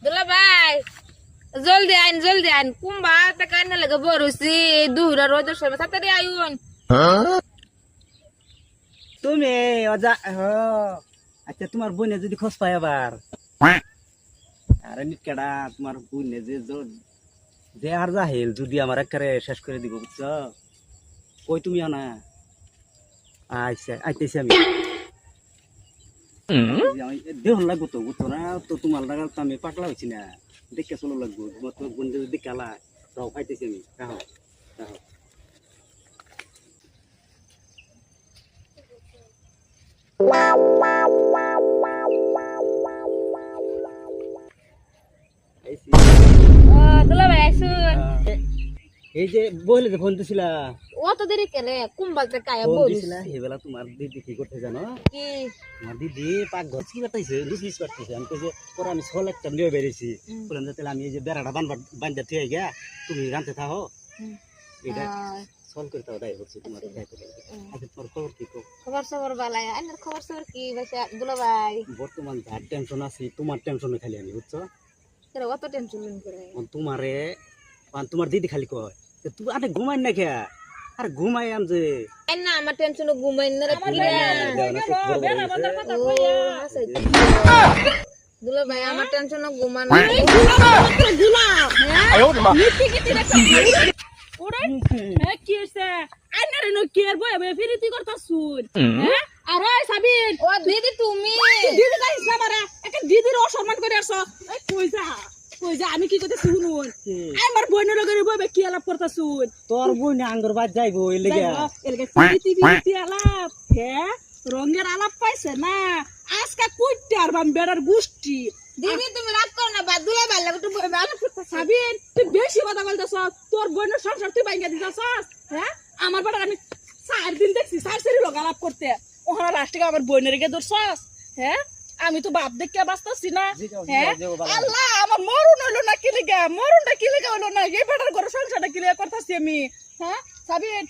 দুলা ভাই জলদি আইন কুম্বা টাকা না লাগে বরুসি দুহুরা রোদের সময় তাড়াতাড়ি আইন। তুমি অজা আচ্ছা তোমার বোনে যদি খোঁজ পায় আবার আরে নিটকাটা তোমার বোনে যে আর জাহিল যদি আমার একেবারে শেষ করে দিব বুঝছো কই তুমি না আচ্ছা আইতেছি আমি দেহন লাগবো তো বুঝছো না তো তোমার লাগা তো আমি পাগলা হয়েছি না দেখে চলো লাগবো তোমার তোর বোন যদি দেখালা তাও পাইতেছি আমি রাহো রাহো দুলা ভাই আইসুন। এই যে বলে যে ফোন দিছিলা অত দেরি কেলে কুম্বালতে কায়া ফোন বরুস দিছিলা এবেলা তোমার দিদি কি করতে জানো কি আমার দিদি পাক ঘর কি বাতাইছে লুচিস করতেছে আমি কইছে পরে আমি ছল একটা নিয়ে বেরিয়েছি বললাম যে তাহলে আমি এই যে বেড়াটা বান্ধা থুয়ে গিয়া তুমি রানতে থাকো এটা ছল করে তাও দায় হচ্ছে তোমার আচ্ছা তোর খবর কি কো খবর সবর বালাই আইনার খবর সবর কি ভাইসা দুলা ভাই বর্তমান যার টেনশন আছে তোমার টেনশনে খালি আমি বুঝছো তোরা অত টেনশন করে তোমারে তোমার দিদি খালি কয় তুই আরে ঘুমাই না কে আর ঘুমাই আম যে না আমার টেনশন ঘুমাই না রে দুলা ভাই আমার টেনশন ঘুমান ও দিদি তুমি দিদির অসম্মান করে আসো আমি কি করতে শুনুন আমার বোনের লগে কি আলাপ করতে শুন তোর বোন আঙ্গুর বাদ যাইবো এই লেগে আলাপ হ্যাঁ রঙের আলাপ পাইছে না আজকে কুইতে আর বেড়ার গোষ্ঠী দিদি তুমি রাগ করো না বা দুলা ভাই লাগে তুমি আলাপ করতে সাবিন তুই বেশি কথা বলতেছ তোর বোনের সংসার তুই ভাঙিয়ে দিতেছ হ্যাঁ আমার বেটার আমি 4 দিন দেখছি 4 লোক আলাপ করতে ওখানে লাস্টে আমার বোনের গে ধরছস হ্যাঁ আমি তো বাপ দেখে বাঁচতেছি না হ্যাঁ আল্লাহ আমার মরণ হইলো না কি লিগা মরণটা কি লিগা হইলো না এই বেটার ঘরে সংসারটা ক্লিয়ার করতেছি আমি হ্যাঁ সাবিন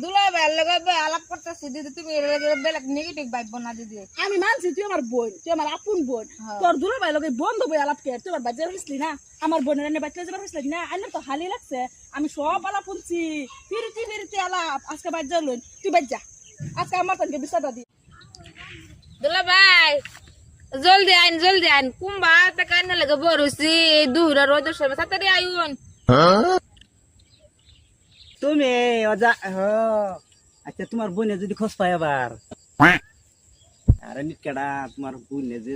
দুলা ভাই লাগে আলাপ করতেছি দিদি তুমি এর লাগে বেলাক নেগেটিভ ভাইব না দিদি আমি মানছি তুই আমার বোন তুই আমার আপন বোন তোর দুলা ভাই লগে বন্ধ বই আলাপ কে তুই আমার বাজার হইছলি না আমার বোনের এনে বাচ্চা যাবার হইছলি না আইলে তো হালি লাগছে আমি সব আলাপ শুনছি ফিরতি আলাপ আজকে বাজার লইন তুই বাজ্জা আজকে আমার তনকে বিছাটা দি দুলা ভাই জলদি আইন কুম্বা টাকা না লাগে বরুসি দুহুরা রোদের সময় তাড়াতাড়ি আইন। তুমি অজা আচ্ছা তোমার বোনে যদি খোঁজ পায় আবার আরে নিটকাটা তোমার বোনে যে